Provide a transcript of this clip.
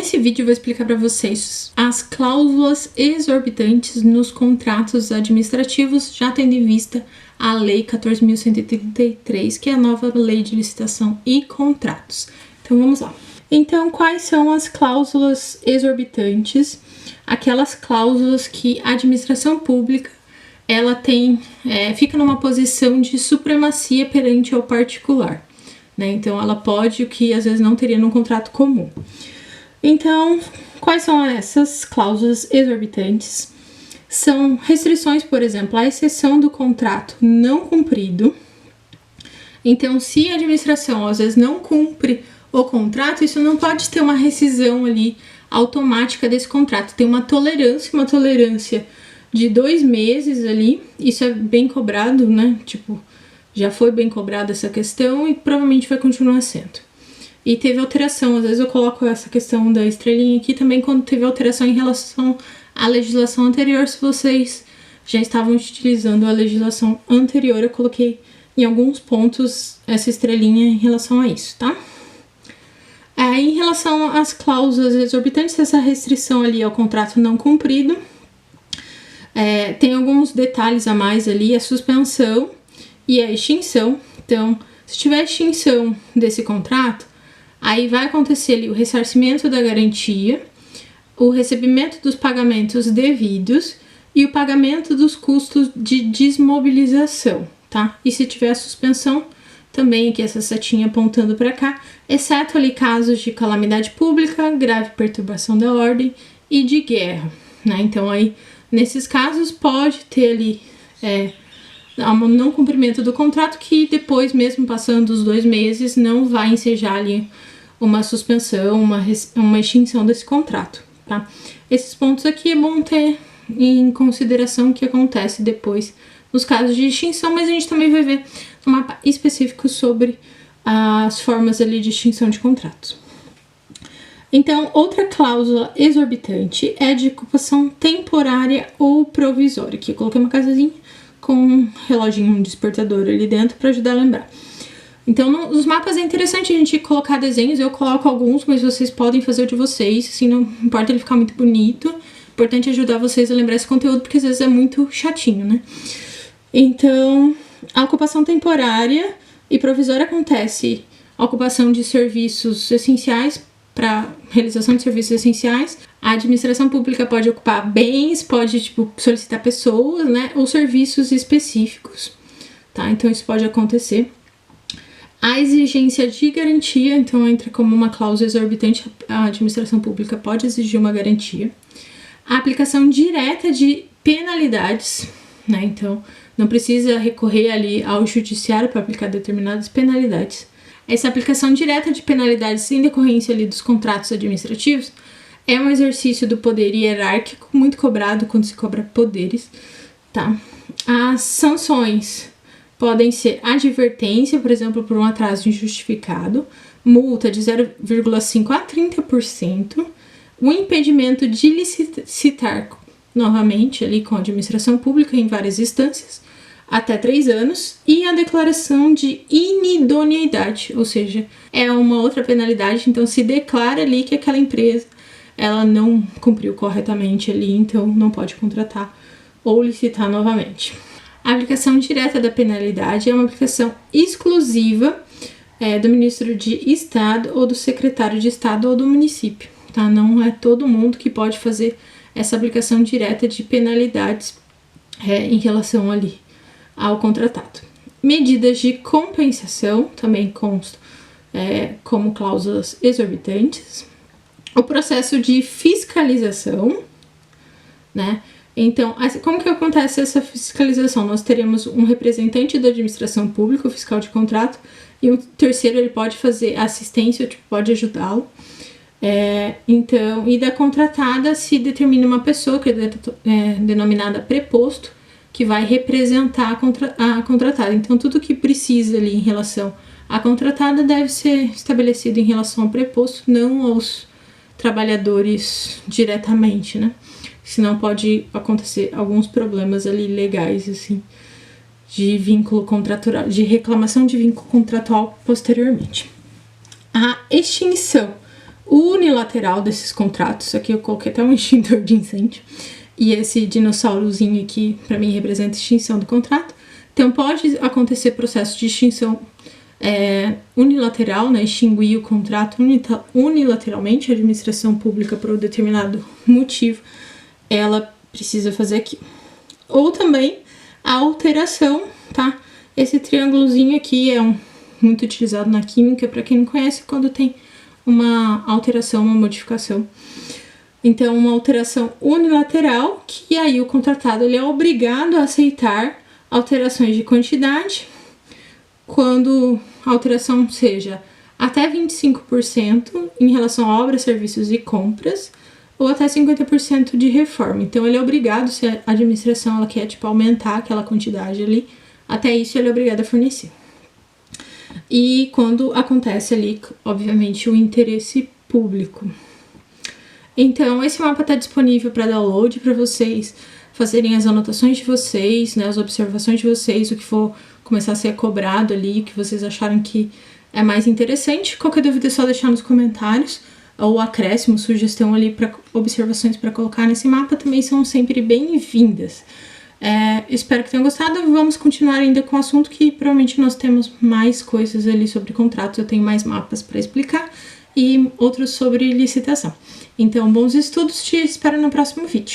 Nesse vídeo eu vou explicar para vocês as cláusulas exorbitantes nos contratos administrativos, já tendo em vista a Lei 14.133, que é a nova Lei de Licitação e Contratos. Então vamos lá. Então, quais são as cláusulas exorbitantes? Aquelas cláusulas que a administração pública ela fica numa posição de supremacia perante ao particular, né? Então ela pode o que às vezes não teria num contrato comum. Então, quais são essas cláusulas exorbitantes? São restrições, por exemplo, à exceção do contrato não cumprido. Então, se a administração às vezes não cumpre o contrato, isso não pode ter uma rescisão ali automática desse contrato. Tem uma tolerância de 2 meses ali. Isso é bem cobrado, né? Tipo, já foi bem cobrada essa questão e provavelmente vai continuar sendo. E teve alteração, às vezes eu coloco essa questão da estrelinha aqui também quando teve alteração em relação à legislação anterior. Se vocês já estavam utilizando a legislação anterior, eu coloquei em alguns pontos essa estrelinha em relação a isso, tá? Em relação às cláusulas exorbitantes, essa restrição ali ao contrato não cumprido, tem alguns detalhes a mais ali, a suspensão e a extinção. Então, se tiver extinção desse contrato, aí vai acontecer ali o ressarcimento da garantia, o recebimento dos pagamentos devidos e o pagamento dos custos de desmobilização, tá? E se tiver a suspensão, também aqui essa setinha apontando para cá, exceto ali casos de calamidade pública, grave perturbação da ordem e de guerra, né? Então aí, nesses casos, pode ter ali um não cumprimento do contrato que depois, mesmo passando os 2 meses, não vai ensejar ali uma suspensão, uma extinção desse contrato, tá? Esses pontos aqui é bom ter em consideração o que acontece depois nos casos de extinção, mas a gente também vai ver um mapa específico sobre as formas ali de extinção de contratos. Então, outra cláusula exorbitante é de ocupação temporária ou provisória. Aqui eu coloquei uma casazinha com um reloginho, um despertador ali dentro para ajudar a lembrar. Então, nos mapas é interessante a gente colocar desenhos, eu coloco alguns, mas vocês podem fazer o de vocês, assim, não importa ele ficar muito bonito. Importante ajudar vocês a lembrar esse conteúdo, porque às vezes é muito chatinho, né? Então, a ocupação temporária e provisória acontece a ocupação de serviços essenciais para realização de serviços essenciais. A administração pública pode ocupar bens, pode solicitar pessoas, né? Ou serviços específicos, tá? Então, isso pode acontecer. A exigência de garantia, então entra como uma cláusula exorbitante, a administração pública pode exigir uma garantia. A aplicação direta de penalidades, né? Então, não precisa recorrer ali ao judiciário para aplicar determinadas penalidades. Essa aplicação direta de penalidades em decorrência ali dos contratos administrativos é um exercício do poder hierárquico muito cobrado quando se cobra poderes, tá? As sanções podem ser advertência, por exemplo, por um atraso injustificado, multa de 0,5% a 30%, o impedimento de licitar novamente ali com a administração pública em várias instâncias, até 3 anos, e a declaração de inidoneidade, ou seja, é uma outra penalidade. Então se declara ali que aquela empresa ela não cumpriu corretamente ali, então não pode contratar ou licitar novamente. A aplicação direta da penalidade é uma aplicação exclusiva do ministro de Estado ou do secretário de Estado ou do município, tá? Não é todo mundo que pode fazer essa aplicação direta de penalidades em relação ali ao contratado. Medidas de compensação também constam como cláusulas exorbitantes. O processo de fiscalização, né? Então, como que acontece essa fiscalização? Nós teremos um representante da administração pública, o fiscal de contrato, e um terceiro ele pode fazer assistência, pode ajudá-lo. Então, e da contratada se determina uma pessoa que é denominada preposto, que vai representar a contratada. Então, tudo que precisa ali em relação à contratada deve ser estabelecido em relação ao preposto, não aos trabalhadores diretamente, né? Senão pode acontecer alguns problemas ali legais, assim, de vínculo contratual, de reclamação de vínculo contratual posteriormente. A extinção unilateral desses contratos. Aqui eu coloquei até um extintor de incêndio. E esse dinossaurozinho aqui, para mim, representa extinção do contrato. Então, pode acontecer processo de extinção unilateral, né? Extinguir o contrato unilateralmente. A administração pública, por um determinado motivo, ela precisa fazer aqui. Ou também a alteração, tá? Esse triângulozinho aqui é muito utilizado na química, para quem não conhece, quando tem uma alteração, uma modificação. Então, uma alteração unilateral, que aí o contratado ele é obrigado a aceitar alterações de quantidade, quando a alteração seja até 25% em relação a obras, serviços e compras, ou até 50% de reforma. Então, ele é obrigado, se a administração ela quer aumentar aquela quantidade ali, até isso ele é obrigado a fornecer. E quando acontece ali, obviamente, o interesse público. Então, esse mapa está disponível para download, para vocês fazerem as anotações de vocês, né, as observações de vocês, o que for começar a ser cobrado ali, o que vocês acharam que é mais interessante. Qualquer dúvida é só deixar nos comentários, ou acréscimo, sugestão ali para observações para colocar nesse mapa, também são sempre bem-vindas. Espero que tenham gostado. Vamos continuar ainda com o assunto, que provavelmente nós temos mais coisas ali sobre contratos, eu tenho mais mapas para explicar e outros sobre licitação. Então, bons estudos, te espero no próximo vídeo.